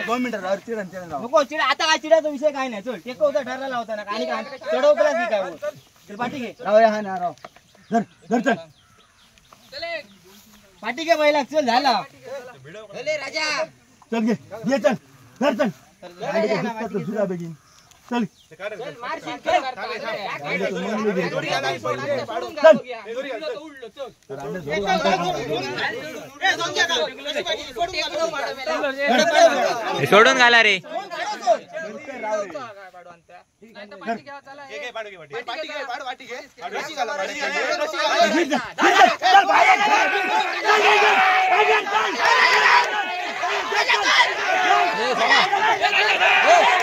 नको चिडा आता काय चिडाचा विषय काय नाही. चल टेको होता ठरला होता ना आणि चढवलाच की काय चल पाठी घे राव हा ना राव धर धर चल पाठी घे पहिला चल झाला राजा चल घे ये चल धर चल तुझा बेगीन चल सोडून घाला रे चल